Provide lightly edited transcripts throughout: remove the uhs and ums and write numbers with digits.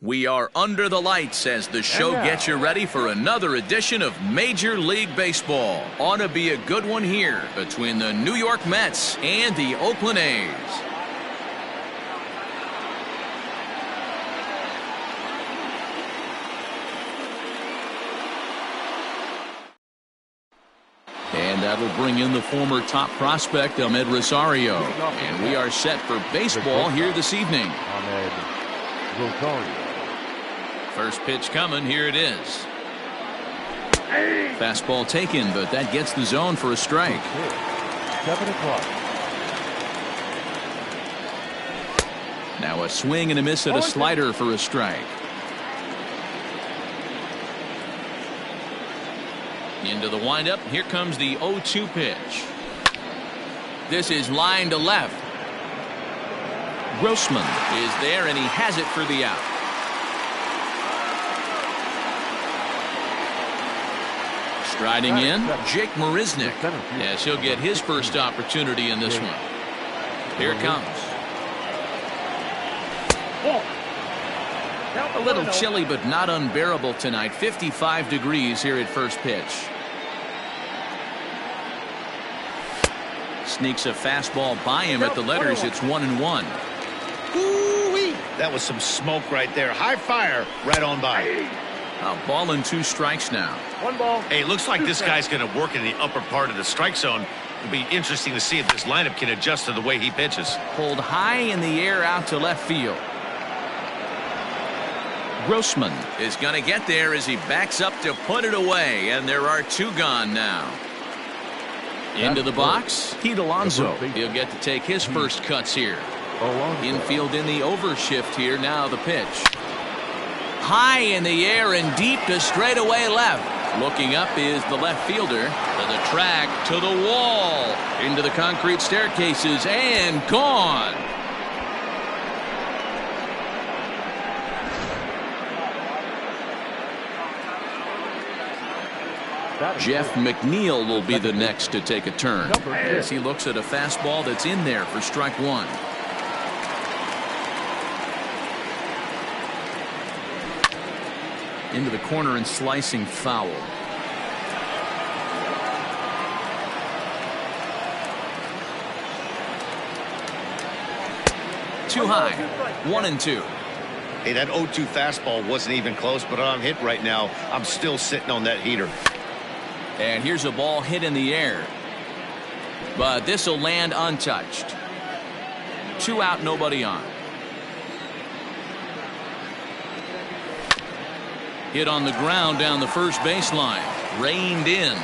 We are under the lights as the show gets you ready for another edition of Major League Baseball. Ought to be a good one here between the New York Mets and the Oakland A's. And that'll bring in the former top prospect, Ahmed Rosario. And we are set for baseball here this evening. Ahmed Rosario. First pitch coming, here it is. Fastball taken, but that gets the zone for a strike. 7 o'clock. Now a swing and a miss at a slider for a strike. Into the windup, here comes the 0-2 pitch. This is line to left. Grossman is there, and he has it for the out. Striding in, Jake Marisnick. Yes, he'll get his first opportunity in this one. Here it comes. A little chilly, but not unbearable tonight. 55 degrees here at first pitch. Sneaks a fastball by him at the letters. It's 1-1. Ooh-wee. That was some smoke right there. High fire right on by. A ball and 2 strikes now. 1 ball. Hey, looks like this guy's going to work in the upper part of the strike zone. It'll be interesting to see if this lineup can adjust to the way he pitches. Pulled high in the air out to left field. Grossman is going to get there as he backs up to put it away, and there are 2 gone now. Into the box, Pete Alonso. He'll get to take his first cuts here. Infield in the overshift here. Now the pitch. High in the air and deep to straightaway left. Looking up is the left fielder. To the track, to the wall, into the concrete staircases, and gone. Jeff McNeil will be the next to take a turn as he looks at a fastball that's in there for strike 1. Into the corner and slicing foul. Too high. 1-2. Hey, that 0-2 fastball wasn't even close, but I'm hit right now. I'm still sitting on that heater. And here's a ball hit in the air. But this will land untouched. 2 out, nobody on. Hit on the ground down the first baseline. Reined in.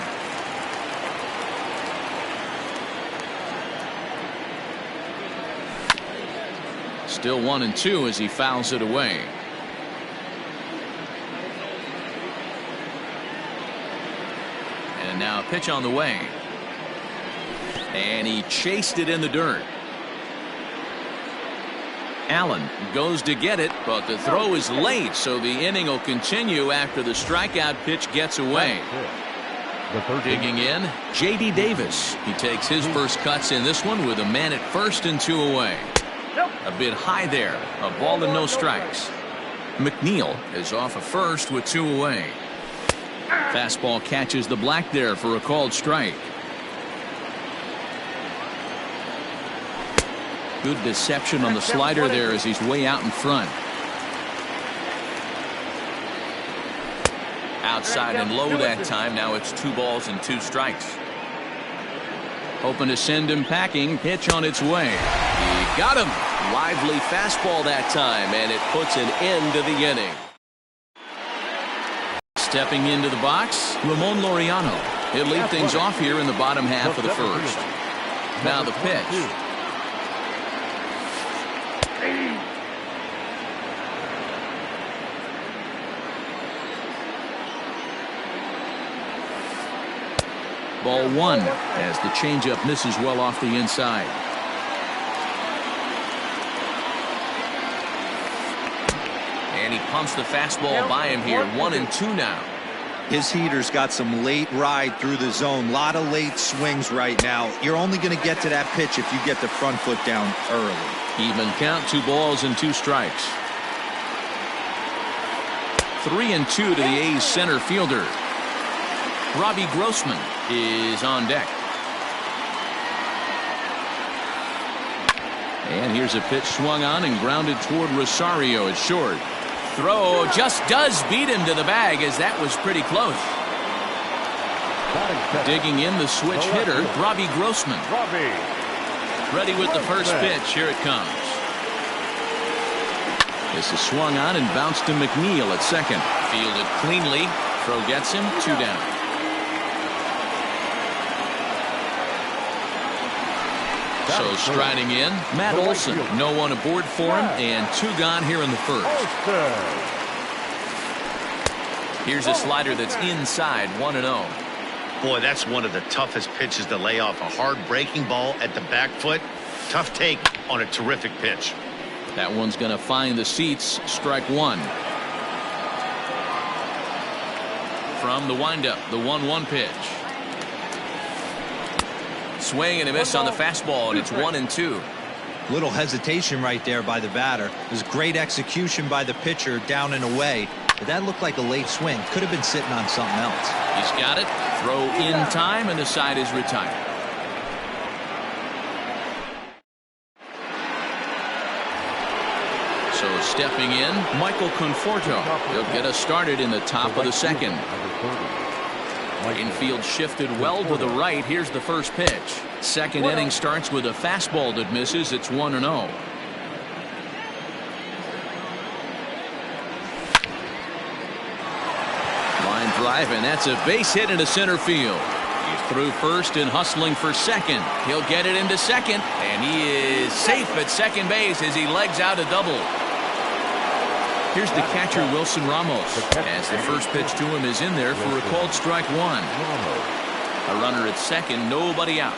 Still 1-2 as he fouls it away. And now a pitch on the way. And he chased it in the dirt. Allen goes to get it, but the throw is late, so the inning will continue after the strikeout pitch gets away. Digging in, J.D. Davis. He takes his first cuts in this one with a man at first and 2 away. A bit high there. A ball and no strikes. McNeil is off of first with 2 away. Fastball catches the black there for a called strike. Good deception on the slider there as he's way out in front. Outside and low that time. Now it's 2 balls and 2 strikes. Hoping to send him packing. Pitch on its way. He got him. Lively fastball that time, and it puts an end to the inning. Stepping into the box, Ramon Laureano. He'll lead things off here in the bottom half of the first. Now the pitch. Ball 1 as the changeup misses well off the inside. And he pumps the fastball by him here. 1-2 now. His heater's got some late ride through the zone. A lot of late swings right now. You're only going to get to that pitch if you get the front foot down early. Even count. 2 balls and 2 strikes. 3-2 to the A's center fielder. Robbie Grossman is on deck. And here's a pitch swung on and grounded toward Rosario. It's short. Throw just does beat him to the bag, as that was pretty close. Digging in, the switch hitter, Robbie Grossman. Ready with the first pitch. Here it comes. This is swung on and bounced to McNeil at second. Fielded cleanly. Throw gets him. 2 down. So striding in, Matt Olson. No one aboard for him, and 2 gone here in the first. Here's a slider that's inside, 1-0. Boy, that's one of the toughest pitches to lay off. A hard breaking ball at the back foot. Tough take on a terrific pitch. That one's going to find the seats. Strike 1. From the windup, the 1-1 pitch. Swing and a miss on the fastball, and it's 1-2. Little hesitation right there by the batter. It was great execution by the pitcher down and away. But that looked like a late swing. Could have been sitting on something else. He's got it. Throw in time, and the side is retired. So stepping in, Michael Conforto. He'll get us started in the top of the second. Infield shifted well to the right. Here's the first pitch. Second inning starts with a fastball that misses. It's 1-0. Line drive, and that's a base hit into center field. He's through first and hustling for second. He'll get it into second, and he is safe at second base as he legs out a double. Here's the catcher, Wilson Ramos, as the first pitch to him is in there for a called strike 1. A runner at second, nobody out.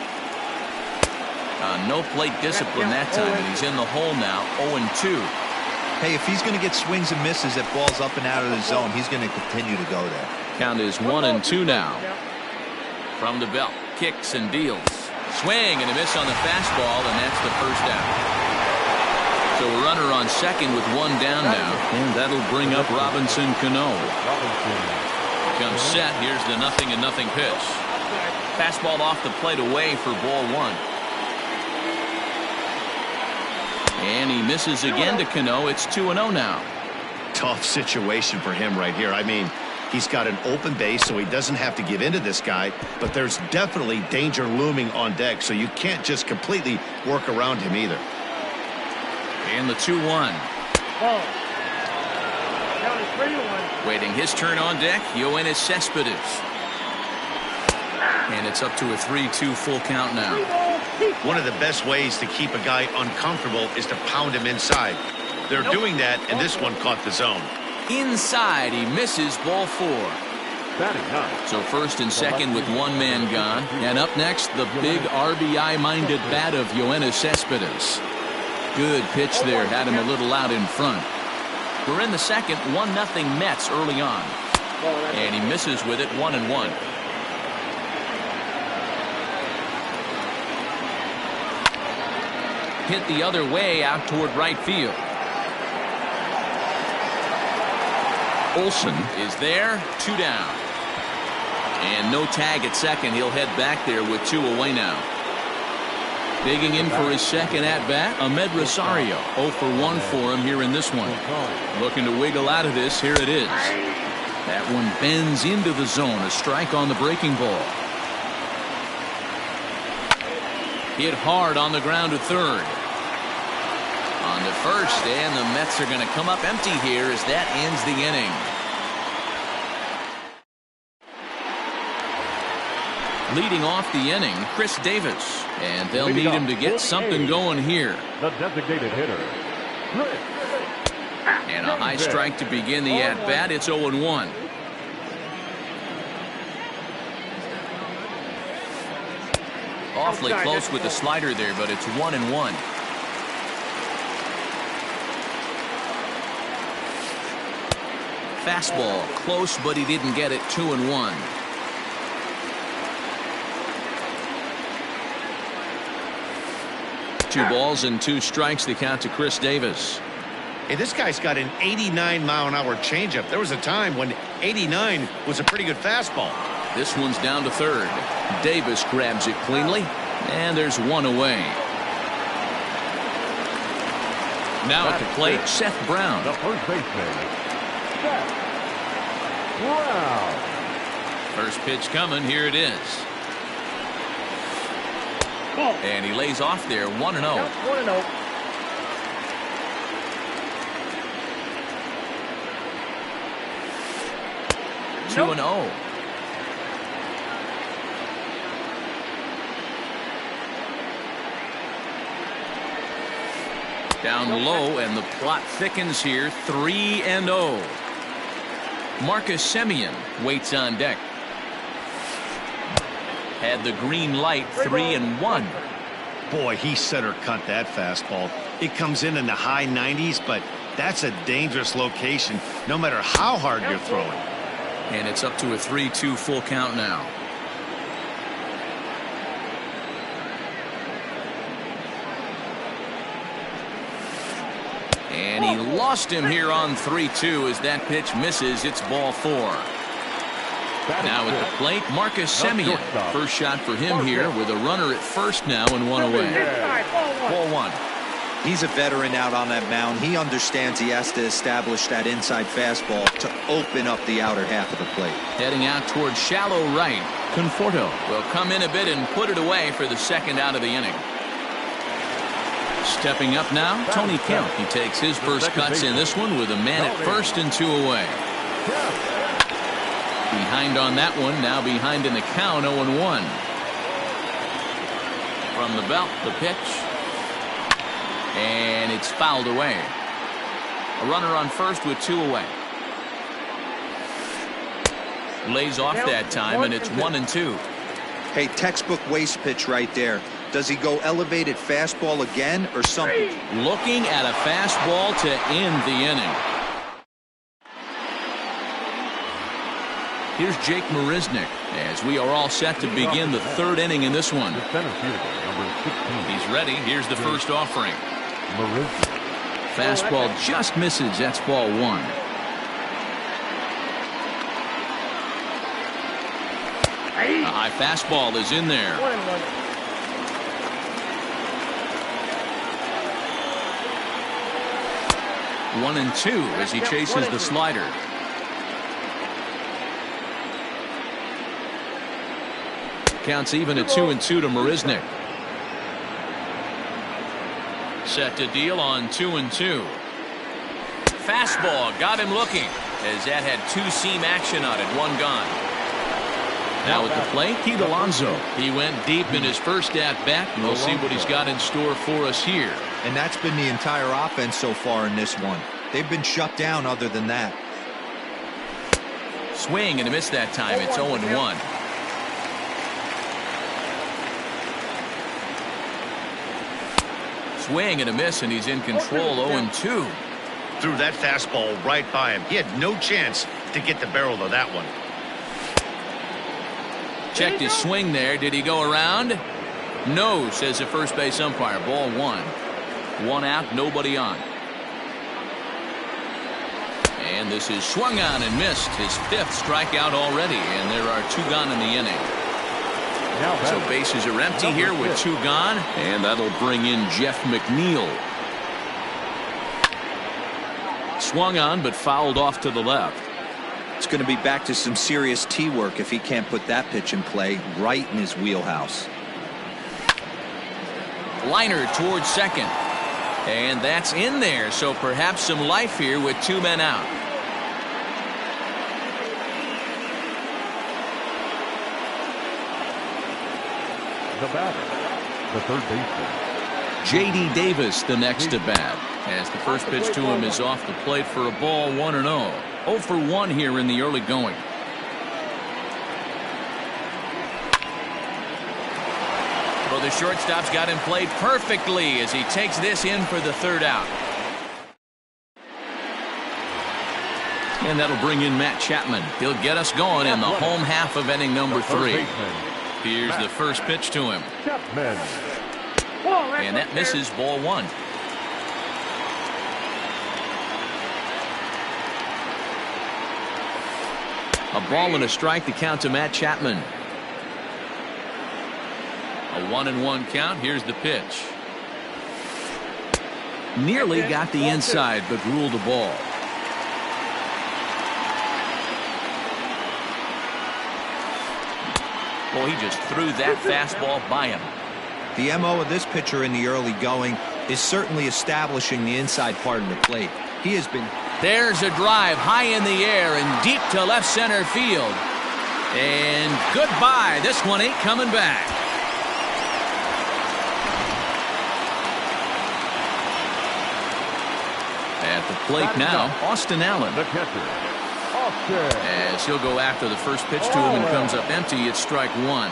No plate discipline that time, and he's in the hole now, 0-2. Hey, if he's going to get swings and misses at balls up and out of the zone, he's going to continue to go there. Count is 1-2 now. From the belt, kicks and deals. Swing and a miss on the fastball, and that's the first out. So a runner on second with 1 down now, and that'll bring up Robinson Cano. Comes set. Here's the 0-0 pitch. Fastball off the plate away for ball 1. And he misses again to Cano. It's 2-0 now. Tough situation for him right here. I mean, he's got an open base, so he doesn't have to give in to this guy, but there's definitely danger looming on deck, so you can't just completely work around him either. And the 2-1. Waiting his turn on deck, Yoenis Cespedes. And it's up to a 3-2 full count now. One of the best ways to keep a guy uncomfortable is to pound him inside. They're doing that, and this one caught the zone. Inside, he misses, ball 4. So first and second with 1 man gone. And up next, the big RBI-minded bat of Yoenis Cespedes. Good pitch there, had him a little out in front. We're in the second, 1-0 Mets early on. And he misses with it, 1-1. Hit the other way out toward right field. Olson is there, 2 down. And no tag at second. He'll head back there with 2 away now. Digging in for his second at-bat, Ahmed Rosario. 0 for 1 for him here in this one. Looking to wiggle out of this. Here it is. That one bends into the zone. A strike on the breaking ball. Hit hard on the ground to third. On to first, and the Mets are going to come up empty here as that ends the inning. Leading off the inning, Chris Davis. And they'll need him to get something going here. The designated hitter. And a high strike to begin the at-bat. It's 0-1. Awfully close with the slider there, but it's 1-1. Fastball close, but he didn't get it. 2-1. Two balls and 2 strikes, the count to Chris Davis. Hey, this guy's got an 89-mile-an-hour changeup. There was a time when 89 was a pretty good fastball. This one's down to third. Davis grabs it cleanly, and there's one away. Now at the plate, Seth Brown. The first baseman, Seth Brown. First pitch coming. Here it is. And he lays off there, 1-0. 1-0. 2-0. Down low, and the plot thickens here. 3-0. Marcus Semien waits on deck. Had the green light. 3-1. Boy, he center cut that fastball. It comes in the high 90s, but that's a dangerous location no matter how hard you're throwing. And it's up to a 3-2 full count now. And he lost him here on 3-2 as that pitch misses. It's ball 4. Now at the plate, Marcus Semien. First shot for him here with a runner at first now and one away. Ball 1. He's a veteran out on that mound. He understands he has to establish that inside fastball to open up the outer half of the plate. Heading out towards shallow right. Conforto will come in a bit and put it away for the second out of the inning. Stepping up now, Tony Kemp. He takes his first cuts in this one with a man at first and 2 away. Behind on that one, now behind in the count, 0-1. From the belt, the pitch. And it's fouled away. A runner on first with 2 away. Lays off that time, and it's 1-2. Hey, textbook waste pitch right there. Does he go elevated fastball again or something? Looking at a fastball to end the inning. Here's Jake Marisnick as we are all set to begin the third inning in this one. The center fielder, number 16. He's ready. Here's the first offering. Marisnick. Fastball just misses. That's ball 1. A high fastball is in there. 1-2 as he chases the slider. Counts even at 2-2 to Marisnick. Set to deal on 2-2. Fastball got him looking as that had 2-seam action on it. One gone. Now at the plate, Pete Alonso. He went deep in his first at-bat, and we'll see what he's got in store for us here. And that's been the entire offense so far in this one. They've been shut down other than that. Swing and a miss that time. It's 0-1. Swing and a miss, and he's in control. 0-2. Threw that fastball right by him. He had no chance to get the barrel of that one. Checked his swing there. Did he go around? No, says the first base umpire. Ball 1. 1 out, nobody on. And this is swung on and missed. His 5th strikeout already, and there are 2 gone in the inning. So bases are empty here with 2 gone, and that'll bring in Jeff McNeil. Swung on, but fouled off to the left. It's going to be back to some serious tee work if he can't put that pitch in play right in his wheelhouse. Liner towards second. And that's in there, so perhaps some life here with 2 men out. The batter, the third baseman. J.D. Davis the next to bat, as the first pitch to him is off the plate for a ball. 1-0. 0 for 1 here in the early going. Well, the shortstop's got him played perfectly as he takes this in for the 3rd out. And that'll bring in Matt Chapman. He'll get us going in the home half of inning number 3. Here's the first pitch to him. Chapman. And that misses. Ball 1. A ball and a strike to count to Matt Chapman. A 1-1 count. Here's the pitch. Nearly got the inside, but ruled a ball. Boy, he just threw that fastball by him. The MO of this pitcher in the early going is certainly establishing the inside part of the plate. He has been... There's a drive high in the air and deep to left center field. And goodbye. This one ain't coming back. At the plate now, Austin Allen. The catcher, Austin. As he'll go after the first pitch to him and comes up empty, it's strike one.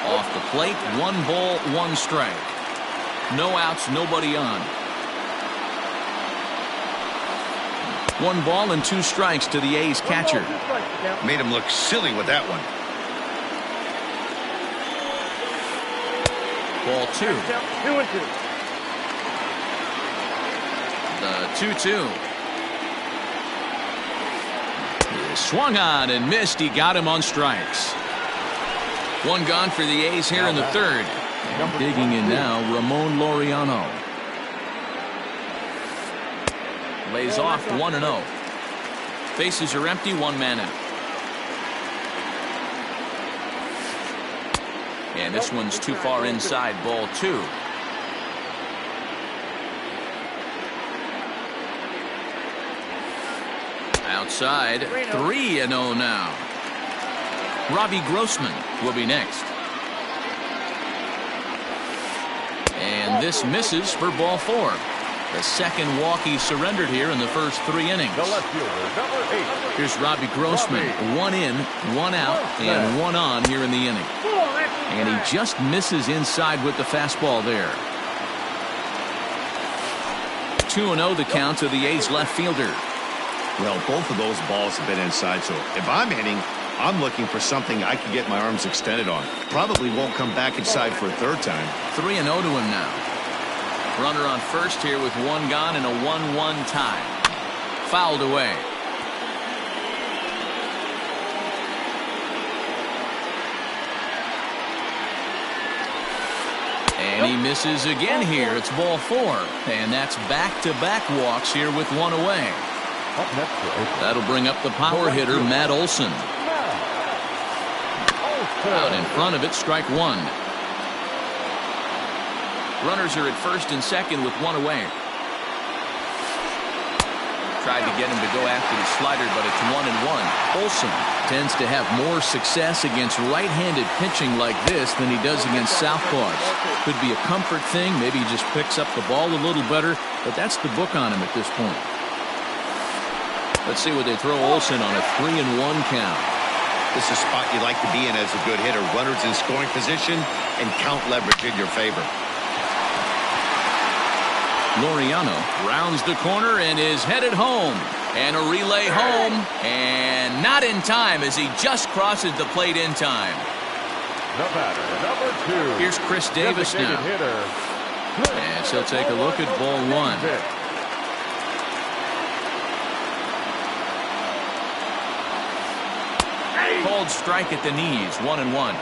Off the plate, 1 ball, 1 strike. No outs, nobody on. 1 ball and 2 strikes to the A's catcher. Made him look silly with that one. Ball 2. 2-2. The 2-2. He swung on and missed. He got him on strikes. 1 gone for the A's here in the third. And digging in now, Ramon Laureano. Lays off 1-0. Bases are empty, 1 man out. And this one's too far inside, ball 2. Outside, 3-0 now. Robbie Grossman will be next. And this misses for ball 4. The second walk he surrendered here in the first 3 innings. The left fielder, number 8. Here's Robbie Grossman. 1 in, 1 out, and 1 on here in the inning. And he just misses inside with the fastball there. 2-0 the count to the A's left fielder. Well, both of those balls have been inside, so if I'm hitting, I'm looking for something I can get my arms extended on. Probably won't come back inside for a 3rd time. 3-0 to him now. Runner on first here with 1 gone and a 1-1 tie. Fouled away. And he misses again here. It's ball 4. And that's back-to-back walks here with 1 away. Up next for Oakland. That'll bring up the power hitter, Matt Olson. Out in front of it, strike 1. Runners are at first and second with 1 away. Tried to get him to go after the slider, but it's 1-1. Olson tends to have more success against right-handed pitching like this than he does against southpaws. Could be a comfort thing. Maybe he just picks up the ball a little better, but that's the book on him at this point. Let's see what they throw Olson on a 3-1 count. This is a spot you like to be in as a good hitter. Runners in scoring position and count leverage in your favor. Laureano rounds the corner and is headed home. And a relay home. And not in time as he just crosses the plate in time. The batter, number 2. Here's Chris Davis now. And he'll take a look at ball 1. Called strike at the knees, 1-1.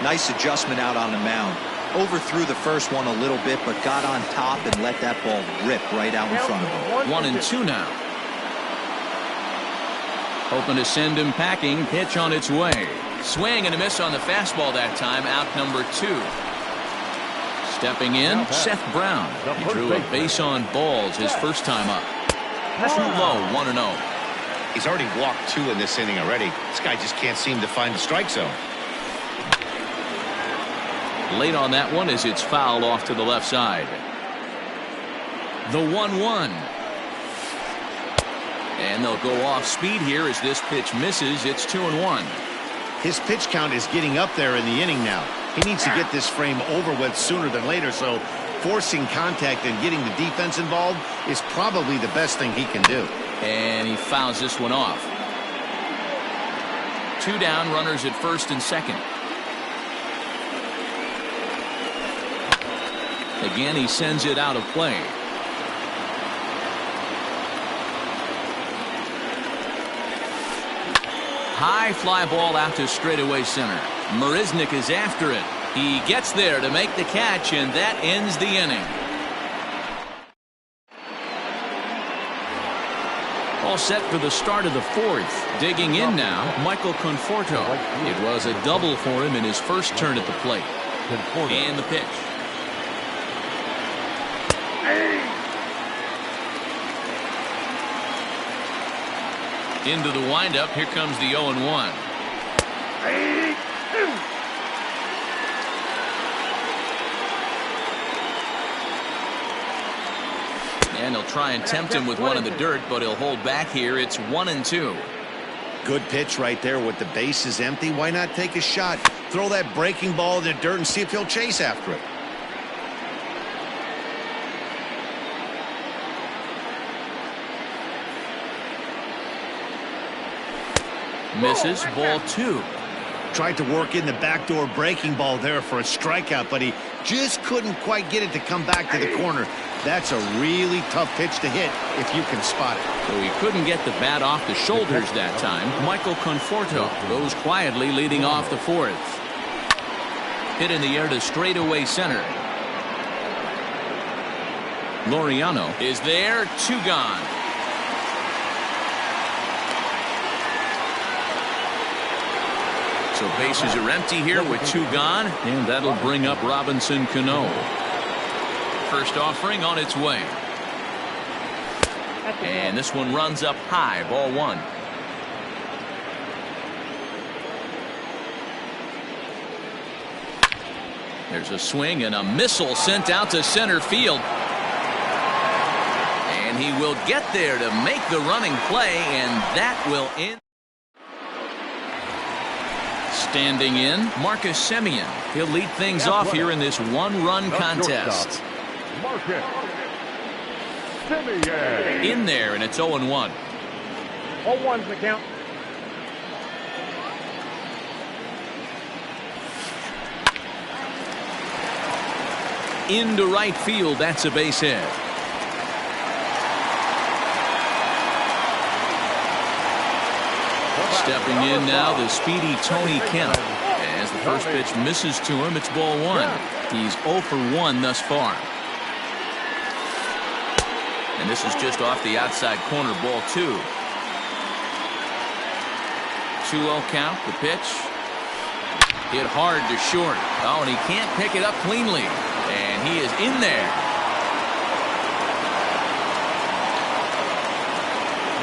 Nice adjustment out on the mound. Overthrew the first one a little bit, but got on top and let that ball rip right out in front of him. 1-2 now. Hoping to send him packing. Pitch on its way. Swing and a miss on the fastball that time. Out number 2. Stepping in, Seth Brown. He drew a base on balls his first time up. Too low, 1-0. He's already walked 2 in this inning already. This guy just can't seem to find the strike zone. Late on that one as it's fouled off to the left side. The 1-1. And they'll go off speed here as this pitch misses. It's 2-1. His pitch count is getting up there in the inning now. He needs to get this frame over with sooner than later, so forcing contact and getting the defense involved is probably the best thing he can do. And he fouls this one off. 2 down, runners at first and second. Again, he sends it out of play. High fly ball out to straightaway center. Marisnik is after it. He gets there to make the catch, and that ends the inning. All set for the start of the fourth. Digging in now, Michael Conforto. It was a double for him in his first turn at the plate. And the pitch. Into the windup. Here comes the 0-1. And he'll try and tempt him with one in the dirt, but he'll hold back here. It's 1-2. Good pitch right there with the bases empty. Why not take a shot? Throw that breaking ball in the dirt and see if he'll chase after it. Misses. Ball 2. Tried to work in the backdoor breaking ball there for a strikeout, but he just couldn't quite get it to come back to the corner. That's a really tough pitch to hit if you can spot it. So he couldn't get the bat off the shoulders that time. Michael Conforto goes quietly leading off the fourth. Hit in the air to straightaway center. Laureano is there. 2 gone. So bases are empty here with 2 gone, and that'll bring up Robinson Cano. First offering on its way. And this one runs up high. Ball 1. There's a swing and a missile sent out to center field. And he will get there to make the running play, and that will end. Standing in, Marcus Semien. He'll lead things off here in this 1-run contest. Marcus Semien. In there, and it's 0-1. 0-1's the count. Into right field. That's a base hit. Stepping in now, the speedy Tony Kemp. As the first pitch misses to him, it's ball 1. He's 0 for 1 thus far. And this is just off the outside corner, ball 2. 2-0 count, the pitch. Hit hard to short. Oh, and he can't pick it up cleanly. And he is in there.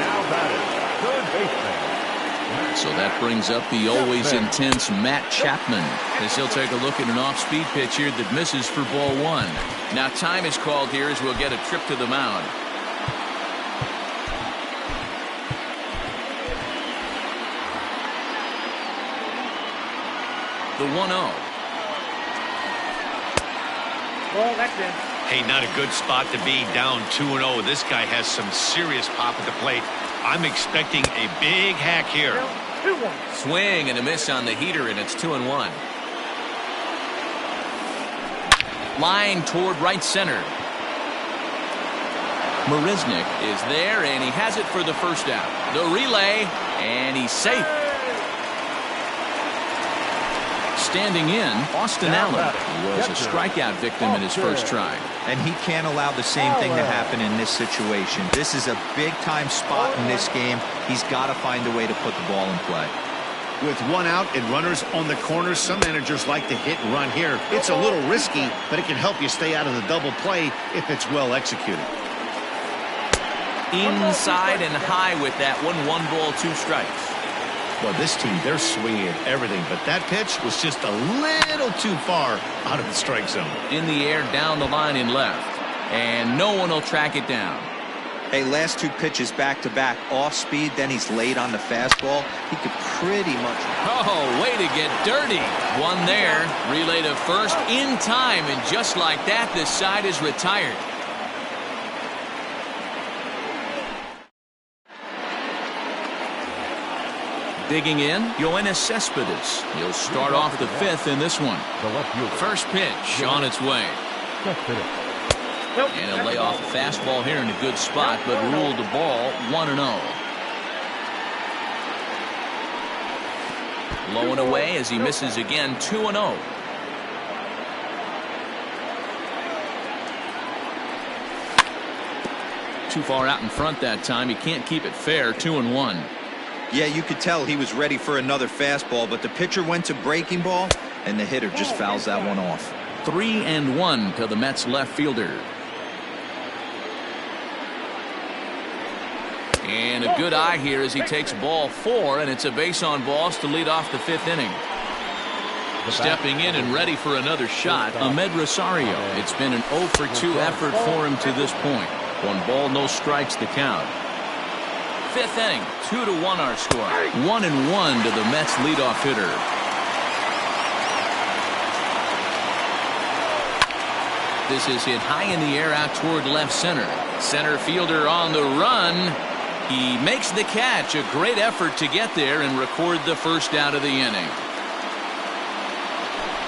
Now batting, third baseman. So that brings up the always intense Matt Chapman, as he'll take a look at an off-speed pitch here that misses for ball 1. Now time is called here as we'll get a trip to the mound. The 1-0. Well, that's it. Hey, not a good spot to be, down 2-0. This guy has some serious pop at the plate. I'm expecting a big hack here. 2-1. Swing and a miss on the heater, and it's 2-1. Line toward right center. Marisnik is there, and he has it for the first out. The relay, and he's safe. Standing in, Austin Allen was a strikeout victim in his first try. And he can't allow the same thing to happen in this situation. This is a big-time spot in this game. He's got to find a way to put the ball in play. With 1 out and runners on the corners, some managers like to hit and run here. It's a little risky, but it can help you stay out of the double play if it's well executed. Inside and high with that one. 1 ball, 2 strikes. Well, this team, they're swinging at everything, but that pitch was just a little too far out of the strike zone. In the air, down the line and left. And no one will track it down. Hey, last 2 pitches back-to-back, off speed, then he's late on the fastball. He could pretty much... Oh, way to get dirty. One there, relay to first in time, and just like that, this side is retired. Digging in, Yoenis Cespedes. He'll start off the 5th in this one. First pitch on its way. And he'll lay off a fastball here in a good spot, but ruled the ball 1-0. Low and away as he misses again, 2-0. Too far out in front that time. He can't keep it fair. 2-1. Yeah, you could tell he was ready for another fastball, but the pitcher went to breaking ball, and the hitter just fouls that one off. 3-1 to the Mets left fielder. And a good eye here as he takes ball 4, and it's a base on balls to lead off the 5th inning. Stepping in and ready for another shot, Ahmed Rosario. It's been an 0 for 2 effort for him to this point. 1 ball, no strikes the count. 5th inning, 2-1 our score. 1-1 to the Mets leadoff hitter. This is hit high in the air out toward left center. Center fielder on the run. He makes the catch. A great effort to get there and record the first out of the inning.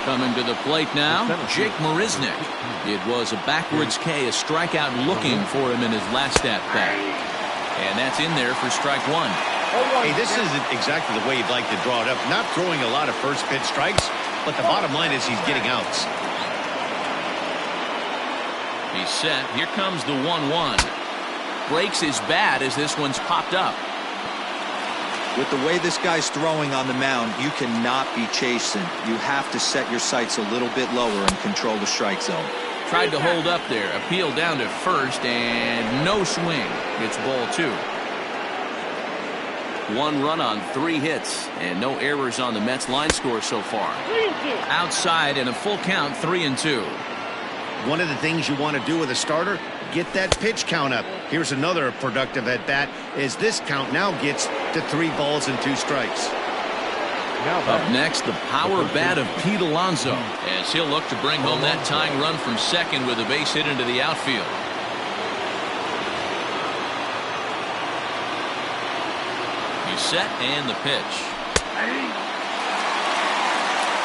Coming to the plate now, Jake Marisnick. It was a backwards K, a strikeout looking for him in his last at bat. And that's in there for strike 1. Hey, this isn't exactly the way you'd like to draw it up. Not throwing a lot of first pitch strikes, but the bottom line is he's getting outs. He's set. Here comes the 1-1. Breaks his bat as this one's popped up. With the way this guy's throwing on the mound, you cannot be chasing. You have to set your sights a little bit lower and control the strike zone. Tried to hold up there. Appeal down to first and no swing. It's ball 2. 1 run on 3 hits and no errors on the Mets line score so far. Outside in a full count, 3-2. One of the things you want to do with a starter, get that pitch count up. Here's another productive at bat as this count now gets to 3 balls and 2 strikes. Up next, the power bat of Pete Alonso as he'll look to bring home that tying run from second with a base hit into the outfield. He's set and the pitch.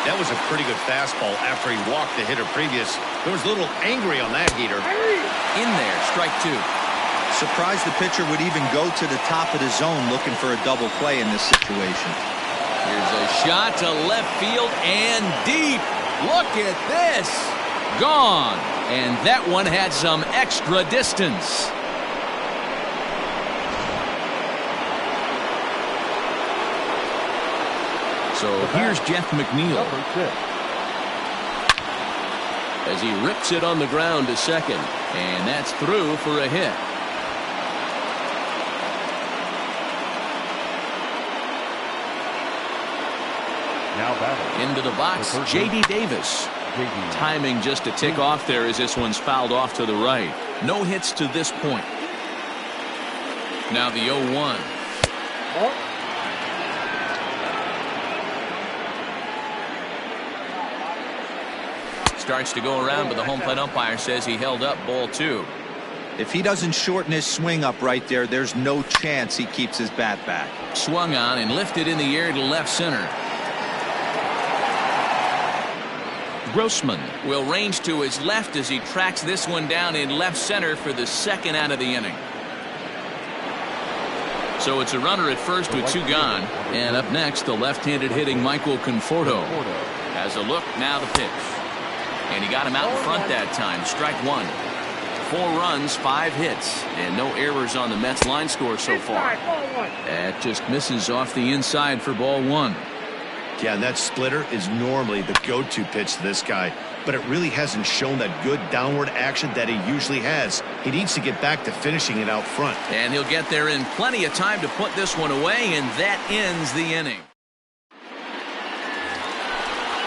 That was a pretty good fastball after he walked the hitter previous. There was a little angry on that heater. In there, strike 2. Surprised the pitcher would even go to the top of the zone looking for a double play in this situation. Here's a shot to left field and deep. Look at this. Gone. And that one had some extra distance. So here's Jeff McNeil as he rips it on the ground to second, and that's through for a hit. Now batting. Into the box, J.D. Davis. Timing just a tick off there as this one's fouled off to the right. No hits to this point. Now the 0-1. Starts to go around, but the home plate umpire says he held up ball 2. If he doesn't shorten his swing up right there, there's no chance he keeps his bat back. Swung on and lifted in the air to left center. Grossman will range to his left as he tracks this one down in left center for the second out of the inning. So it's a runner at first with 2 gone. And up next, the left-handed hitting Michael Conforto has a look. Now the pitch. And he got him out in front that time. Strike 1. 4 runs, 5 hits, and no errors on the Mets line score so far. That just misses off the inside for ball 1. Yeah, and that splitter is normally the go-to pitch to this guy, but it really hasn't shown that good downward action that he usually has. He needs to get back to finishing it out front. And he'll get there in plenty of time to put this one away, and that ends the inning.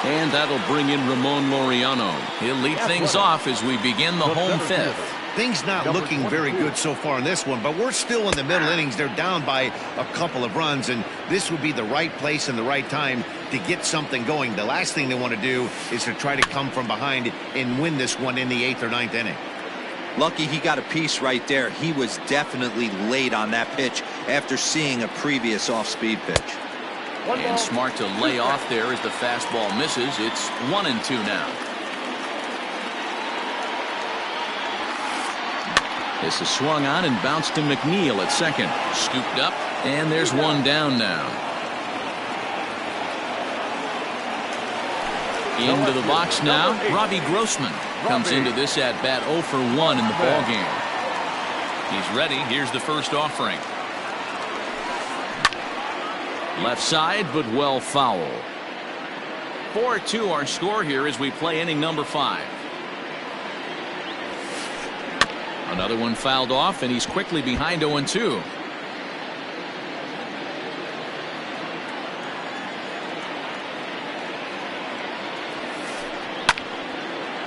And that'll bring in Ramon Laureano. He'll lead things off as we begin the home 5th. Things not looking very good so far in this one, but we're still in the middle innings. They're down by a couple of runs, and this would be the right place and the right time to get something going. The last thing they want to do is to try to come from behind and win this one in the 8th or 9th inning. Lucky he got a piece right there. He was definitely late on that pitch after seeing a previous off-speed pitch. And smart to lay off there as the fastball misses. It's 1-2 now. This is swung on and bounced to McNeil at second. Scooped up, and there's one down now. Into the box now, Robbie Grossman comes into this at bat 0 for 1 in the ball game. He's ready. Here's the first offering. Left side, but well foul. 4-2 our score here as we play inning number 5. Another one fouled off, and he's quickly behind 0-2.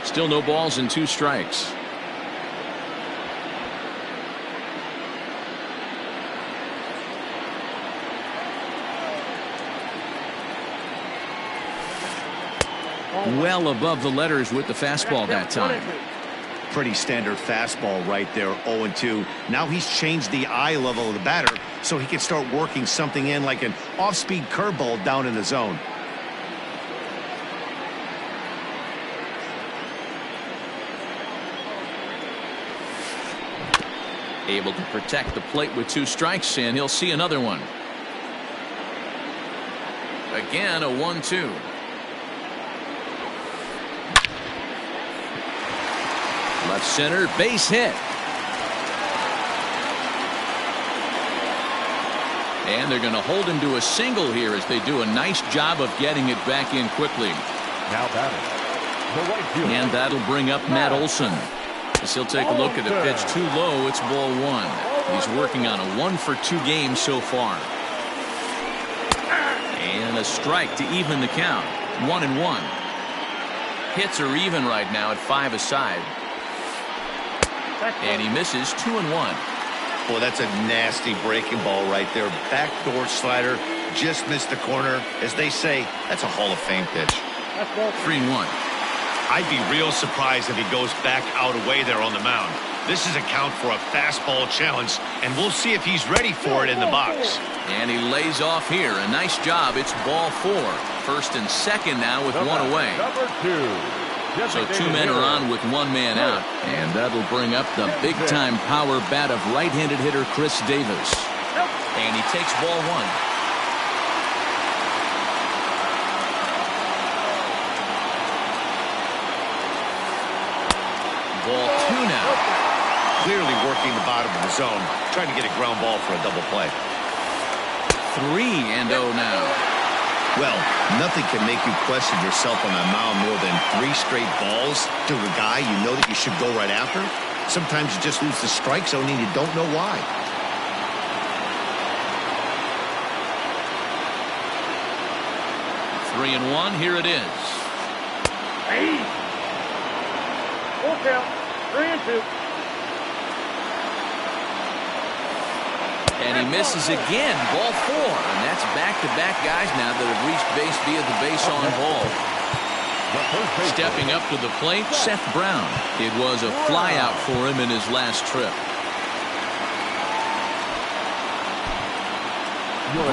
Still no balls and 2 strikes. Well above the letters with the fastball that time. Pretty standard fastball right there, 0-2. Now he's changed the eye level of the batter so he can start working something in like an off-speed curveball down in the zone. Able to protect the plate with 2 strikes, and he'll see another one. Again, a 1-2. Left center, base hit. And they're going to hold him to a single here as they do a nice job of getting it back in quickly. Now batting, the right fielder. And that'll bring up Matt Olson. As he'll take a look at a pitch too low, it's ball 1. He's working on a 1 for 2 game so far. And a strike to even the count. 1-1. Hits are even right now at 5 aside. And he misses 2-1. Boy, that's a nasty breaking ball right there. Backdoor slider, just missed the corner. As they say, that's a Hall of Fame pitch. 3-1. I'd be real surprised if he goes back out away there on the mound. This is a count for a fastball challenge, and we'll see if he's ready for it in the box. And he lays off here. A nice job. It's ball 4. First and second now with 1 away. Number 2. So 2 men are on with 1 man out. And that'll bring up the big-time power bat of right-handed hitter Chris Davis. And he takes ball 1. Ball 2 now. Clearly working the bottom of the zone, trying to get a ground ball for a double play. 3-0 now. Well, nothing can make you question yourself on the mound more than 3 straight balls to a guy you know that you should go right after. Sometimes you just lose the strike zone and you don't know why. Three and 1. Here it is. Hey. Full count. 3-2. And he misses again. Ball 4. And that's back-to-back guys now that have reached base via the base on ball. Stepping up to the plate, Seth Brown. It was a flyout for him in his last trip.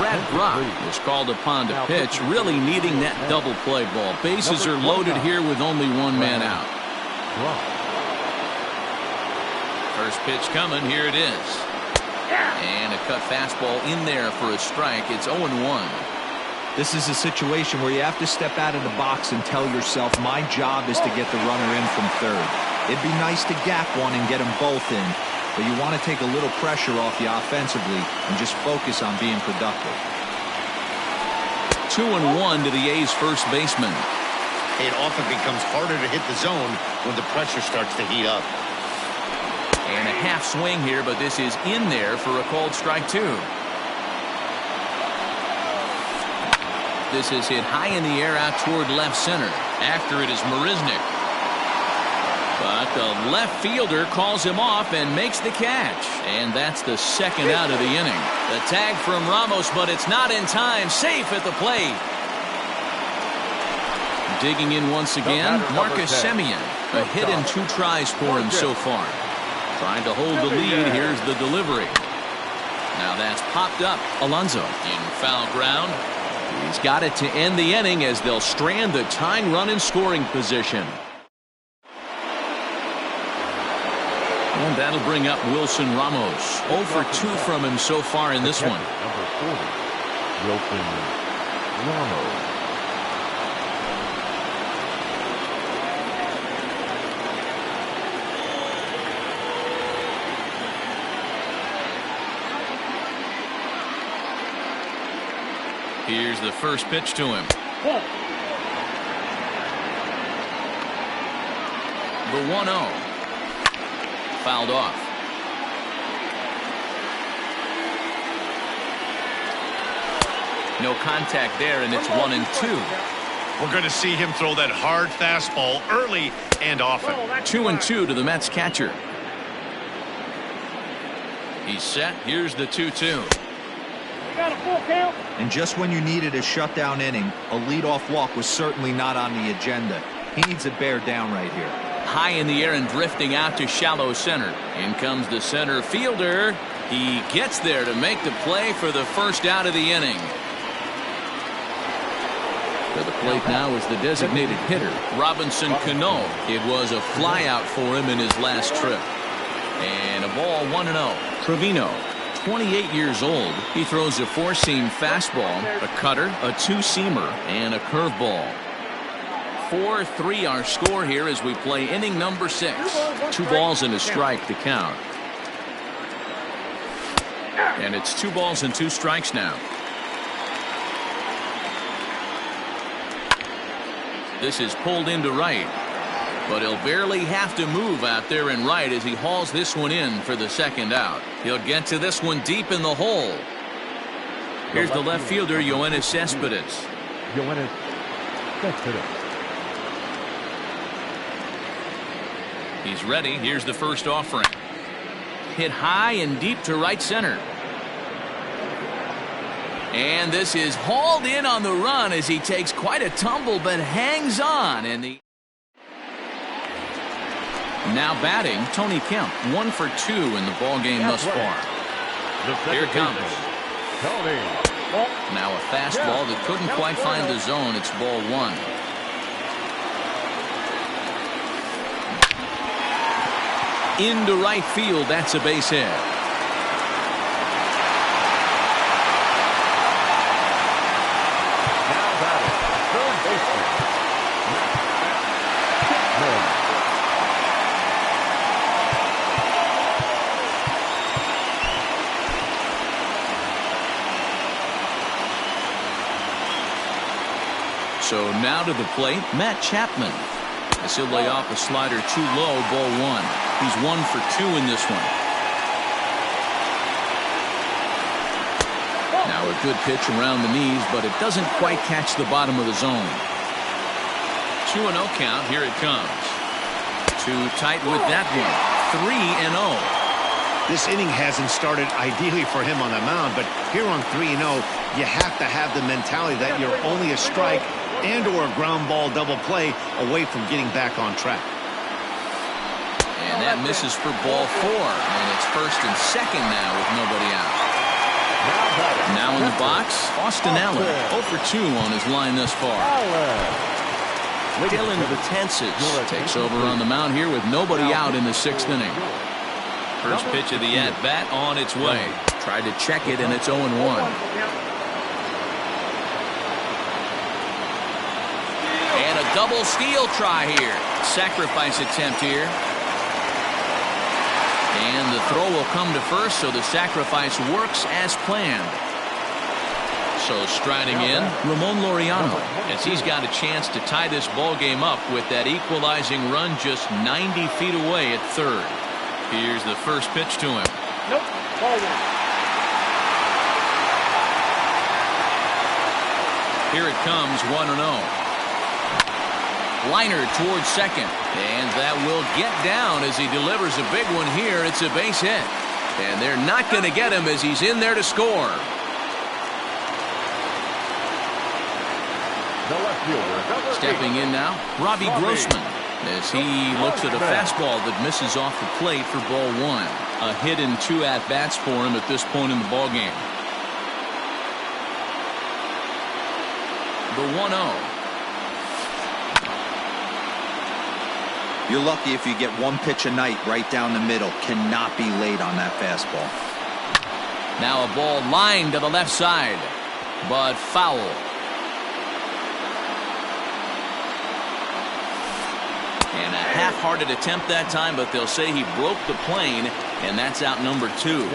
Brad Brock was called upon to pitch, really needing that double play ball. Bases are loaded here with only 1 man out. First pitch coming. Here it is. And a cut fastball in there for a strike. It's 0-1. This is a situation where you have to step out of the box and tell yourself, my job is to get the runner in from third. It'd be nice to gap one and get them both in, but you want to take a little pressure off you offensively and just focus on being productive. 2-1 to the A's first baseman. It often becomes harder to hit the zone when the pressure starts to heat up. And a half swing here, but this is in there for a called strike 2. This is hit high in the air out toward left center. After it is Marisnick. But the left fielder calls him off and makes the catch. And that's the second out of the inning. The tag from Ramos, but it's not in time. Safe at the plate. Digging in once again, Marcus Semien. A hit in 2 tries for him so far. Trying to hold the lead. Here's the delivery. Now that's popped up. Alonso in foul ground. He's got it to end the inning as they'll strand the tying run in scoring position. And that'll bring up Wilson Ramos. 0 for 2 from him so far in this one. Number 40, Wilson Ramos. Here's the first pitch to him. The 1-0. Fouled off. No contact there, and it's 1-2. We're going to see him throw that hard fastball early and often. 2-2 to the Mets catcher. He's set. Here's the 2-2. Got a full count. And just when you needed a shutdown inning, a leadoff walk was certainly not on the agenda. He needs to bear down right here. High in the air and drifting out to shallow center. In comes the center fielder. He gets there to make the play for the first out of the inning. To the plate now is the designated hitter, Robinson Cano. It was a flyout for him in his last trip. And a ball 1-0. Trevino, 28 years old. He throws a four-seam fastball, a cutter, a two-seamer, and a curveball. 4-3 our score here as we play inning number 6. 2 balls and a strike to count. And it's 2 balls and 2 strikes now. This is pulled into right, but he'll barely have to move out there in right as he hauls this one in for the second out. He'll get to this one deep in the hole. Here's the left fielder, Yoenis Cespedes. He's ready. Here's the first offering. Hit high and deep to right center. And this is hauled in on the run as he takes quite a tumble but hangs on. And now batting, Tony Kemp, 1 for 2 in the ball game thus far. Here it comes. Now a fastball that couldn't quite find the zone. It's ball 1. Into right field. That's a base hit. So now to the plate, Matt Chapman. As he'll lay off a slider too low, ball 1. He's 1 for 2 in this one. Now a good pitch around the knees, but it doesn't quite catch the bottom of the zone. 2-0 count. Here it comes. Too tight with that one. 3-0. This inning hasn't started ideally for him on the mound, but here on 3-0, you have to have the mentality that you're only a strike and or a ground ball double play away from getting back on track. And that misses for ball 4, and it's first and second now with nobody out. Now in the box, Austin Allen, 0 for 2 on his line thus far. Dylan Betances takes over on the mound here with nobody out in the 6th inning. First pitch of the at-bat on its way. Tried to check it, and it's 0-1. And a double steal try here. Sacrifice attempt here. And the throw will come to first, so the sacrifice works as planned. So striding in, Ramon Laureano, as he's got a chance to tie this ball game up with that equalizing run just 90 feet away at third. Here's the first pitch to him. Nope. Ball 1. Here it comes, 1-0. Liner towards second, and that will get down as he delivers a big one here. It's a base hit, and they're not going to get him as he's in there to score. Stepping in now, Robbie Grossman, as he looks at a fastball that misses off the plate for ball 1. A hit in 2 at-bats for him at this point in the ball game. The 1-0. You're lucky if you get 1 pitch a night right down the middle. Cannot be late on that fastball. Now a ball lined to the left side, but foul. And a half-hearted attempt that time, but they'll say he broke the plane, and that's out number 2.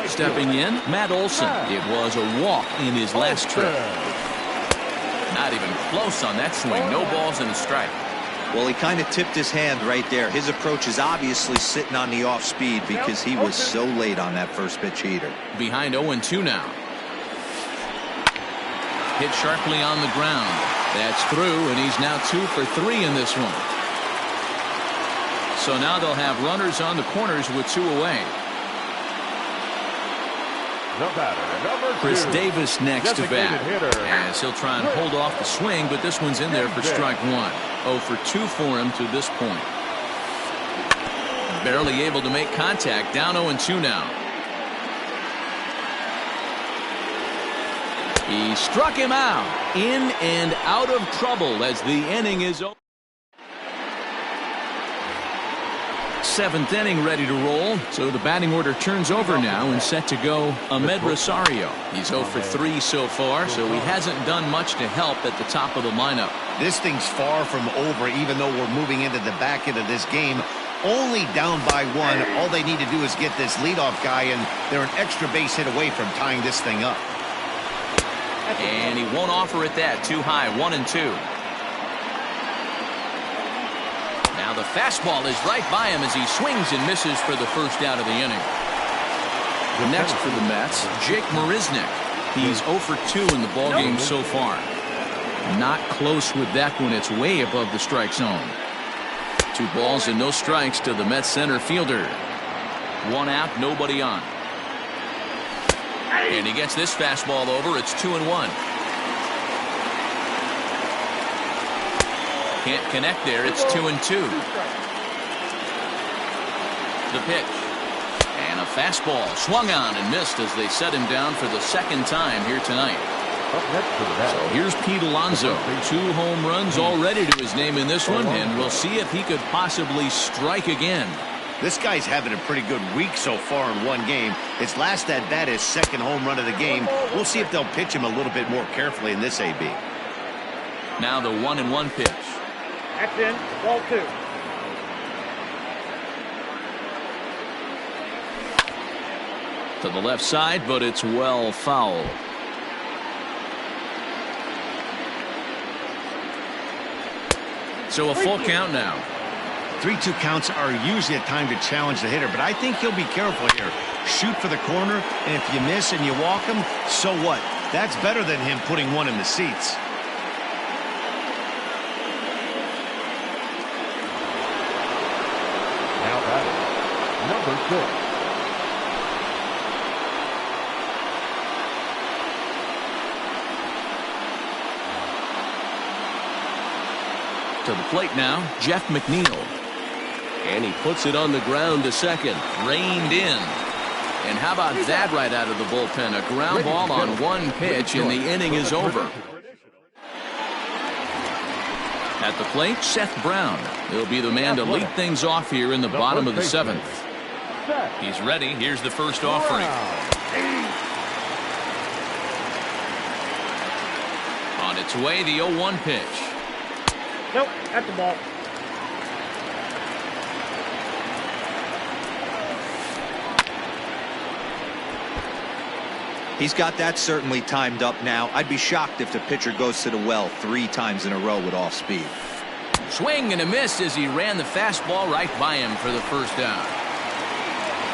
Stepping in, Matt Olson. It was a walk in his last trip. Not even close on that swing. No balls and a strike. Well, he kind of tipped his hand right there. His approach is obviously sitting on the off speed because he was so late on that first pitch heater. Behind 0-2 now. Hit sharply on the ground. That's through, and he's now 2 for 3 in this one. So now they'll have runners on the corners with 2 away. The batter, number 2. Chris Davis next to bat. Hitter. As he'll try and hold off the swing, but this one's in there for strike 1. 0 for 2 for him to this point. Barely able to make contact. Down 0-2 now. He struck him out. In and out of trouble as the inning is over. 7th inning ready to roll. So the batting order turns over now and set to go Ahmed Rosario. He's 0 for 3 so far, so he hasn't done much to help at the top of the lineup. This thing's far from over, even though we're moving into the back end of this game. Only down by 1. All they need to do is get this leadoff guy, and they're an extra base hit away from tying this thing up. And he won't offer it that. Too high. 1-2. Now the fastball is right by him as he swings and misses for the first out of the inning. Next for the Mets, Jake Marisnick. He's 0 for 2 in the ballgame so far. Not close with that one. It's way above the strike zone. 2 balls and no strikes to the Mets center fielder. 1 out, nobody on. And he gets this fastball over. It's 2-1. Can't connect there. It's 2-2. The pitch. And a fastball swung on and missed as they set him down for the 2nd time here tonight. So here's Pete Alonso. 2 home runs already to his name in this one, and we'll see if he could possibly strike again. This guy's having a pretty good week so far in one game. His last at bat is 2nd home run of the game. We'll see if they'll pitch him a little bit more carefully in this AB. Now the 1-1 pitch. That's in. Ball 2. To the left side, but it's well foul. So a full count now. 3-2 counts are usually a time to challenge the hitter, but I think he'll be careful here. Shoot for the corner, and if you miss and you walk him, so what? That's better than him putting one in the seats. Now batting, number 6. To the plate now, Jeff McNeil. And he puts it on the ground to second. Reined in. And how about that right out of the bullpen? A ground ball on 1 pitch, and the inning is over. At the plate, Seth Brown. He'll be the man to lead things off here in the bottom of the 7th. He's ready. Here's the first offering. On its way, the 0-1 pitch. Nope, that's the ball. He's got that certainly timed up now. I'd be shocked if the pitcher goes to the well 3 times in a row with off speed. Swing and a miss as he ran the fastball right by him for the first down.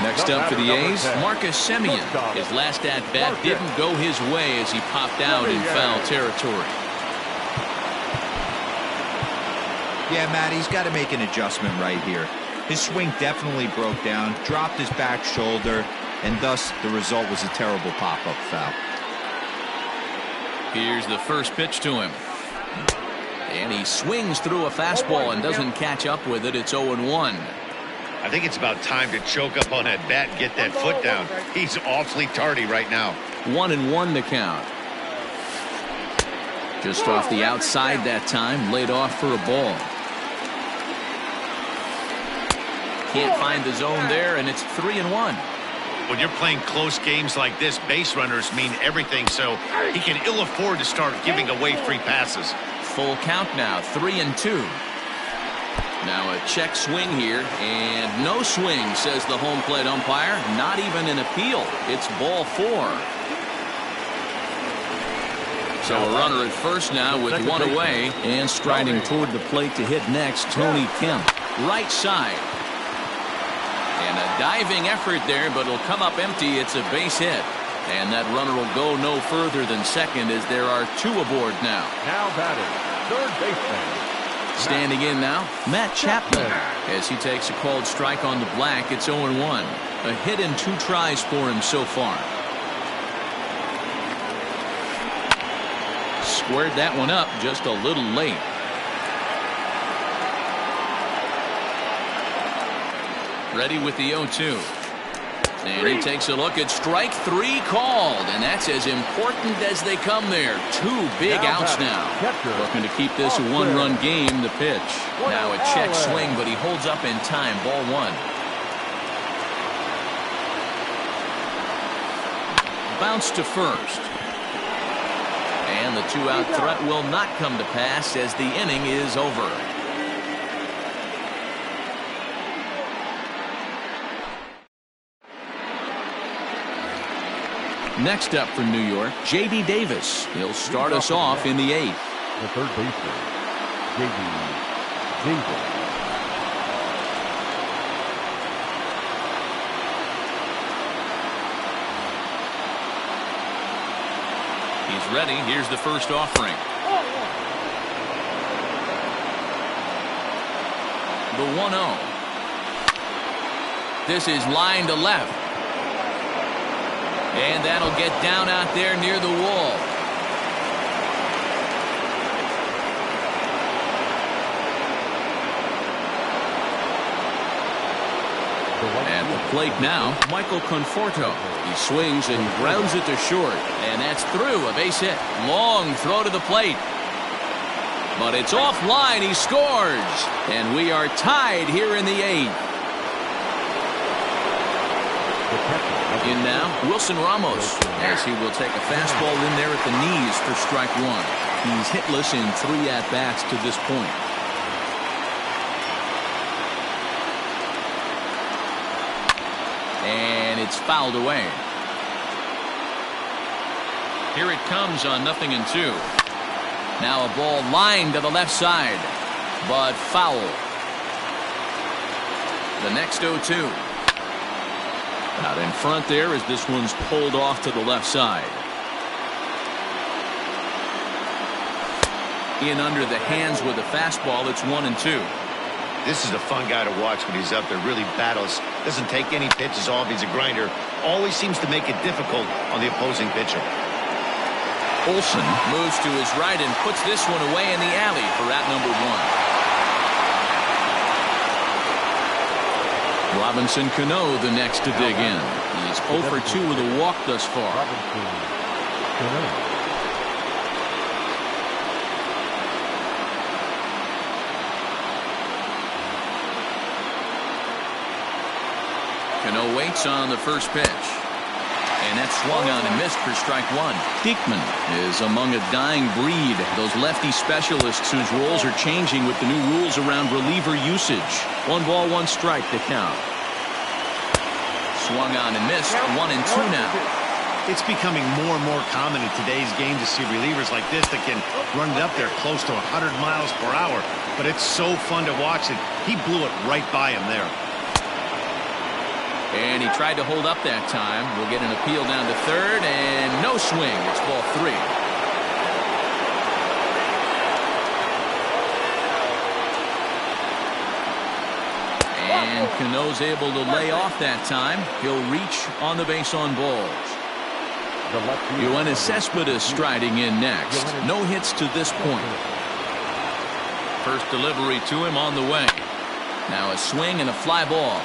Next up for the A's, Marcus Semien. His last at-bat didn't go his way as he popped out in foul territory. Yeah, Matt, he's got to make an adjustment right here. His swing definitely broke down, dropped his back shoulder, and thus the result was a terrible pop-up foul. Here's the first pitch to him. And he swings through a fastball and doesn't catch up with it. It's 0-1. I think it's about time to choke up on that bat and get that foot down. He's awfully tardy right now. 1-1 to count. Just off the outside that time, laid off for a ball. Can't find the zone there, and it's 3-1. When you're playing close games like this, base runners mean everything, so he can ill afford to start giving away free passes. Full count now, 3-2. Now a check swing here, and no swing, says the home plate umpire. Not even an appeal. It's ball 4. So a runner at first now with one away. And striding toward the plate to hit next, Tony Kemp. Right side. And a diving effort there, but it'll come up empty. It's a base hit. And that runner will go no further than second as there are 2 aboard now. Now batting, third baseman. Standing in now, Matt Chapman. As he takes a called strike on the black, it's 0-1. A hit in 2 tries for him so far. Squared that one up just a little late. Ready with the 0-2. And he takes a look at strike 3 called, and that's as important as they come there. 2 big outs now. Looking to keep this a 1-run game, the pitch. Now a check swing, but he holds up in time. Ball 1. Bounce to first. And the 2-out threat will not come to pass as the inning is over. Next up for New York, J.D. Davis. He'll start us off in the 8th. The third baseman, J.D. Davis. He's ready. Here's the first offering. The 1-0. This is line to left. And that'll get down out there near the wall. At the plate now, Michael Conforto. He swings and grounds it to short. And that's through. A base hit. Long throw to the plate. But it's offline. He scores. And we are tied here in the 8th. In now, Wilson Ramos, as he will take a fastball in there at the knees for strike 1. He's hitless in 3 at-bats to this point. And it's fouled away. Here it comes on 0-2. Now a ball lined to the left side, but foul. The next 0-2. Out in front there as this one's pulled off to the left side. In under the hands with a fastball. It's 1-2. This is a fun guy to watch when he's up there. Really battles. Doesn't take any pitches off. He's a grinder. Always seems to make it difficult on the opposing pitcher. Olsen moves to his right and puts this one away in the alley for out number 1. Robinson Cano the next to dig in. He's 0 for 2 with a walk thus far. Cano waits on the first pitch. And that's swung on and missed for strike 1. Diekman is among a dying breed. Those lefty specialists whose roles are changing with the new rules around reliever usage. 1 ball, 1 strike to count. Swung on and missed. 1-2 now. It's becoming more and more common in today's game to see relievers like this that can run it up there close to 100 miles per hour. But it's so fun to watch it. He blew it right by him there. And he tried to hold up that time. We'll get an appeal down to third, and no swing. It's ball 3. And Cano's able to lay off that time. He'll reach on the base on balls. Yoenis Cespedes striding in next. No hits to this point. First delivery to him on the way. Now a swing and a fly ball.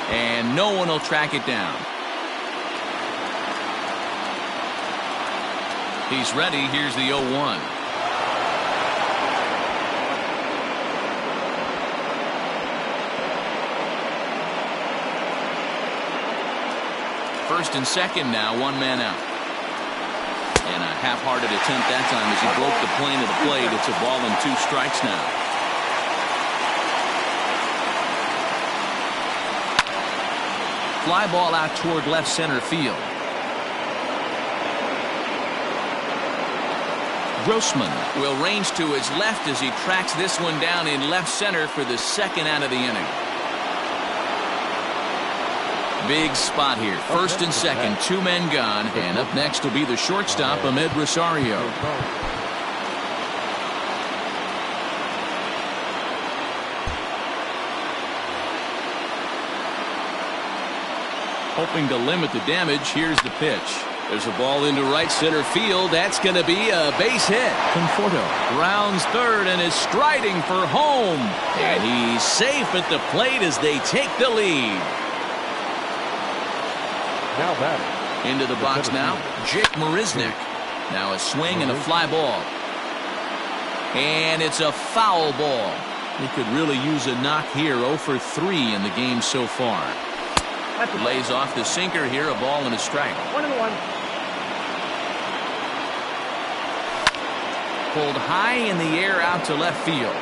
And no one will track it down. He's ready. Here's the 0-1. First and second now, 1 man out. And a half-hearted attempt that time as he broke the plane of the plate. It's a ball and 2 strikes now. Fly ball out toward left center field. Grossman will range to his left as he tracks this one down in left center for the 2nd out of the inning. Big spot here. 1st and 2nd, 2 men gone. And up next will be the shortstop, Ahmed Rosario. Hoping to limit the damage. Here's the pitch. There's a ball into right center field. That's going to be a base hit. Conforto rounds 3rd and is striding for home. And he's safe at the plate as they take the lead. Now batting. Into the box now, Jake Marisnik. Now a swing and a fly ball. And it's a foul ball. He could really use a knock here. 0 for 3 in the game so far. Lays off the sinker here, a ball and a strike. 1-1. Pulled high in the air out to left field.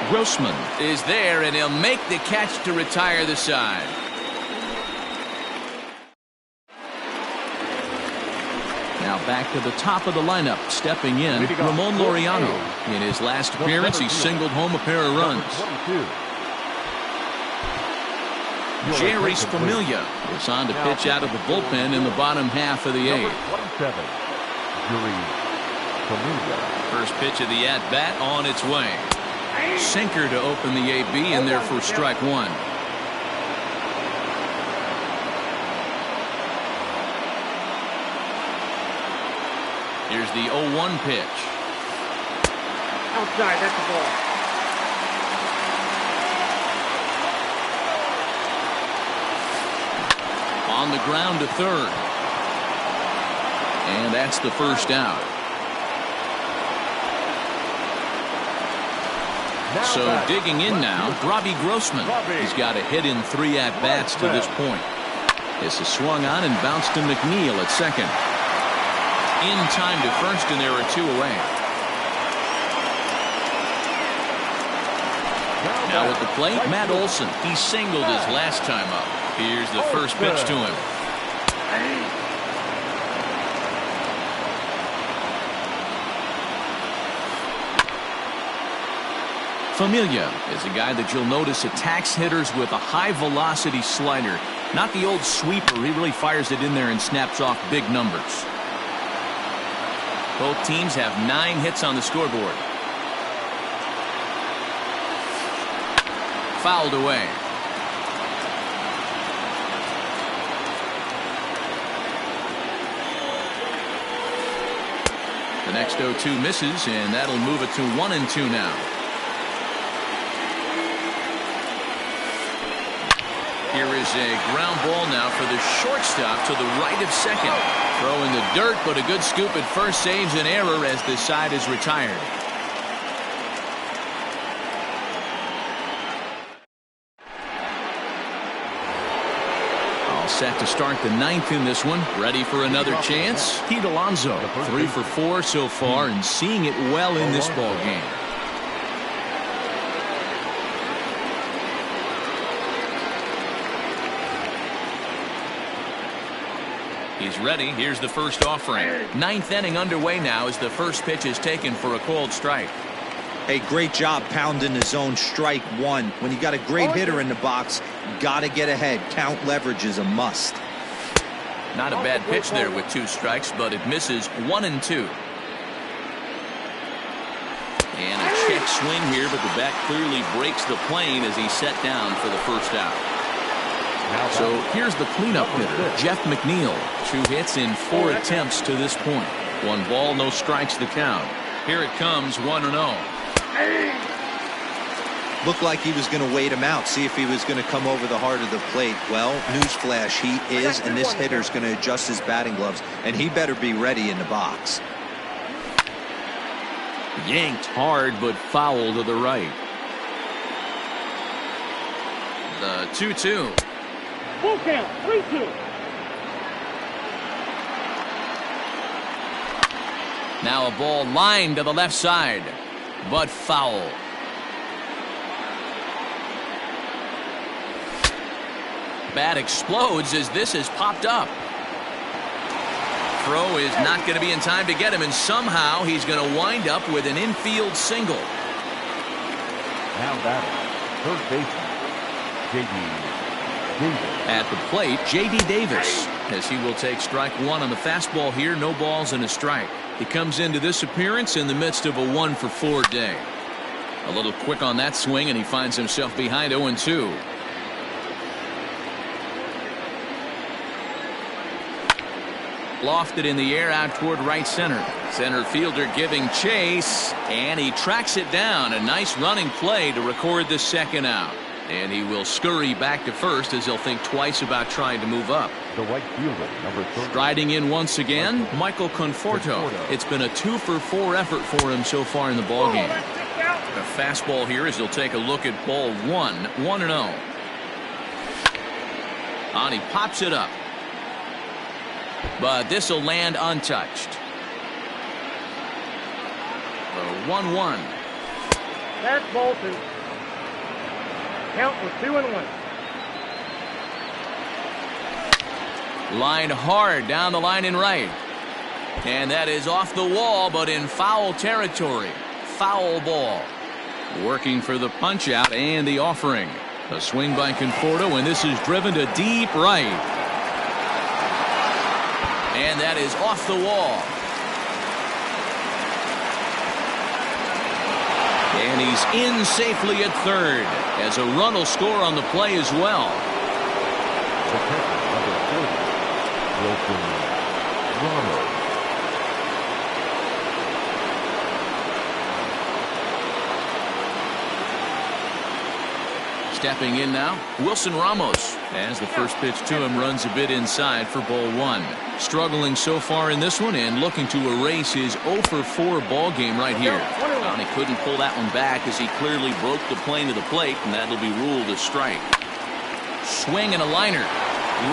Grossman is there, and he'll make the catch to retire the side. Now back to the top of the lineup, stepping in, Ramon Laureano. In his last appearance, he singled home a pair of runs. Jerry Familia is on to pitch out of the bullpen in the bottom half of the 8th. First pitch of the at-bat on its way. Sinker to open the AB, and there for strike 1. Here's the 0-1 pitch. Outside, that's the ball. On the ground to 3rd. And that's the 1st out. So digging in now, Robbie Grossman. He's got a hit in 3 at-bats to this point. This is swung on and bounced to McNeil at 2nd. In time to 1st, and there are 2 away. Now at the plate, Matt Olson. He singled his last time up. Here's the first pitch to him. Familia is a guy that you'll notice attacks hitters with a high-velocity slider. Not the old sweeper. He really fires it in there and snaps off big numbers. Both teams have 9 hits on the scoreboard. Fouled away. The next 0-2 misses, and that'll move it to 1-2 now. Here is a ground ball now for the shortstop to the right of 2nd. Throw in the dirt, but a good scoop at first saves an error as the side is retired. All set to start the 9th in this one. Ready for another chance? Pete Alonso, 3 for 4 so far and seeing it well in this ball game. He's ready. Here's the first offering. 9th inning underway now as the first pitch is taken for a called strike. Hey, great job pounding the zone. Strike 1. When you got a great hitter in the box, got to get ahead. Count leverage is a must. Not a bad pitch there with 2 strikes, but it misses 1-2. And a check swing here, but the bat clearly breaks the plane as he's set down for the first out. So here's the cleanup hitter, Jeff McNeil. 2 hits in 4 attempts to this point. 1 ball, no strikes the count. Here it comes, 1-0. Looked like he was going to wait him out, see if he was going to come over the heart of the plate. Well, newsflash, he is, and this hitter's going to adjust his batting gloves, and he better be ready in the box. Yanked hard, but foul to the right. The 2-2. Full count, 3-2. Now a ball lined to the left side, but foul. Bat explodes as this has popped up. Throw is not going to be in time to get him, and somehow he's going to wind up with an infield single. Now batting, third baseman, J.D. Davis. At the plate, J.D. Davis, as he will take strike one on the fastball here. No balls and a strike. He comes into this appearance in the midst of a 1-for-4 day. A little quick on that swing, and he finds himself behind 0-2. Lofted in the air out toward right center. Center fielder giving chase, and he tracks it down. A nice running play to record the second out. And he will scurry back to first as he'll think twice about trying to move up. The right fielder, number 30. Striding in once again, Michael Conforto. It's been a 2-for-4 effort for him so far in the ballgame. A fastball here as he'll take a look at ball 1-0. And he pops it up. But this will land untouched. 1-1. That's ball 2. Count was 2-1. Lined hard down the line in right. And that is off the wall, but in foul territory. Foul ball. Working for the punch out and the offering. A swing by Conforto, and this is driven to deep right. And that is off the wall. And he's in safely at third as a run will score on the play as well. The catcher, number 40, Wilson Ramos. Stepping in now, Wilson Ramos, as the first pitch to him runs a bit inside for ball 1. Struggling so far in this one and looking to erase his 0-for-4 ball game right here. He couldn't pull that one back as he clearly broke the plane to the plate, and that'll be ruled a strike. Swing and a liner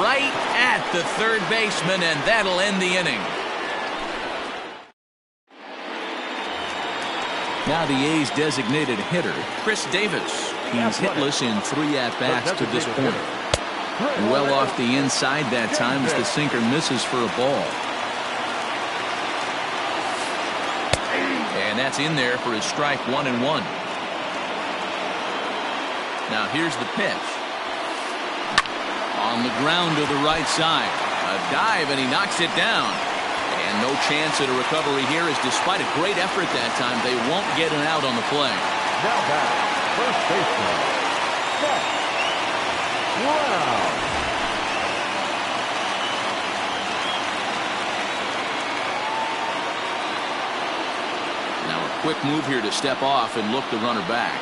right at the third baseman, and that'll end the inning. Now the A's designated hitter, Chris Davis. He's hitless in 3 at-bats to this point. Well off the inside that time as the sinker misses for a ball. And that's in there for his strike 1-1. Now here's the pitch. On the ground to the right side. A dive, and he knocks it down. And no chance at a recovery here, as despite a great effort that time, they won't get an out on the play. Now batting, first baseman, Seth Brown. Now a quick move here to step off and look the runner back.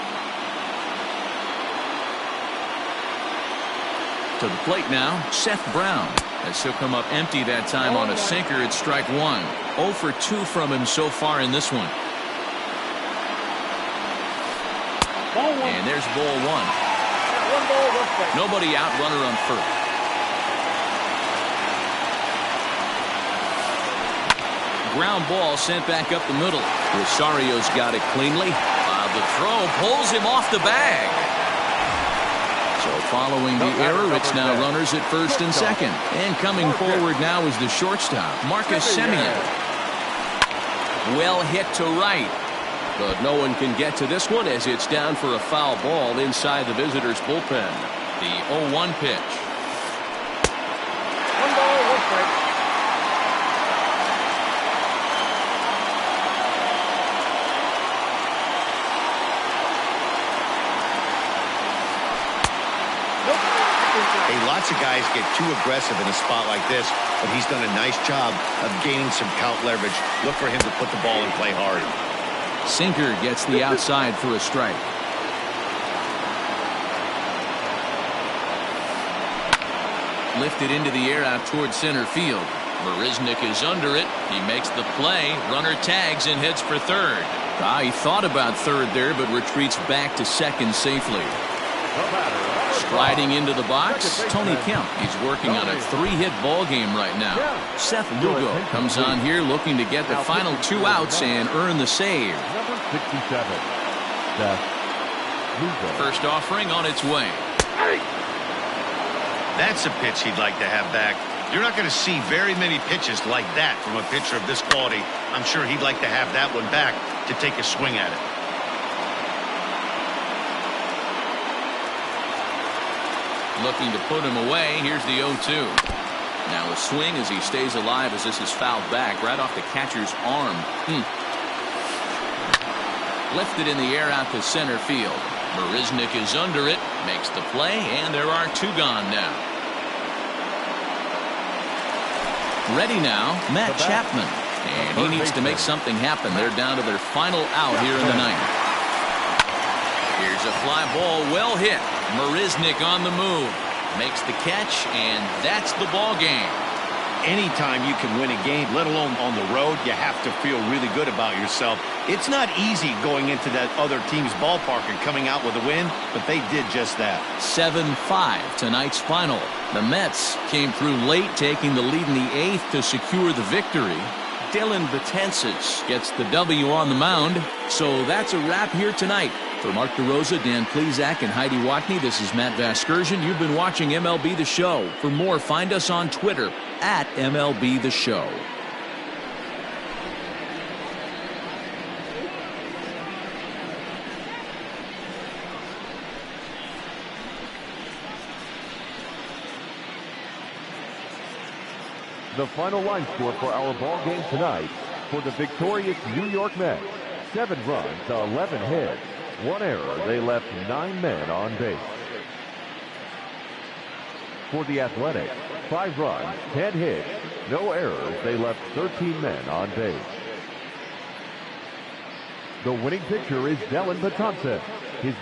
To the plate now, Seth Brown. As he'll come up empty that time on a sinker at strike 1. 0-for-2 from him so far in this one. And there's ball 1. 1 ball, 1 strike. Nobody out, runner on first. Ground ball sent back up the middle. Rosario's got it cleanly. The throw pulls him off the bag. So following the error, it's now runners at first and second. And coming forward now is the shortstop, Marcus Semien. Well hit to right. But no one can get to this one as it's down for a foul ball inside the visitors' bullpen. The 0-1 pitch. 1 ball, 1 strike. Hey, lots of guys get too aggressive in a spot like this, but he's done a nice job of gaining some count leverage. Look for him to put the ball in play hard. Sinker gets the outside for a strike. Lifted into the air out toward center field. Marisnik is under it. He makes the play. Runner tags and heads for third. He thought about third there, but retreats back to second safely. The batter, Striding into the box, Tony Kemp. He's working on a 3-hit ball game right now. Seth Lugo comes on here looking to get the final 2 outs and earn the save. Number 67, Seth Lugo. First offering on its way. That's a pitch he'd like to have back. You're not going to see very many pitches like that from a pitcher of this quality. I'm sure he'd like to have that one back to take a swing at it. Looking to put him away. Here's the 0-2. Now a swing as he stays alive as this is fouled back right off the catcher's arm. Lifted in the air out to center field. Marisnick is under it, makes the play, and there are 2 gone now. Ready now, Matt Chapman. And he needs to make something happen. They're down to their final out here in the 9th. Here's a fly ball, well hit. Marisnick on the move. Makes the catch, and that's the ball game. Anytime you can win a game, let alone on the road, you have to feel really good about yourself. It's not easy going into that other team's ballpark and coming out with a win, but they did just that. 7-5 tonight's final. The Mets came through late, taking the lead in the 8th to secure the victory. Dylan Betances gets the W on the mound. So that's a wrap here tonight. For Mark DeRosa, Dan Plezak, and Heidi Watney, this is Matt Vasgersian. You've been watching MLB The Show. For more, find us on Twitter at MLB The Show. The final line score for our ball game tonight: for the victorious New York Mets, 7 runs, 11 hits, 1 error. They left 9 men on base. For the Athletics, 5 runs, 10 hits, no errors. They left 13 men on base. The winning pitcher is Dylan Betances. His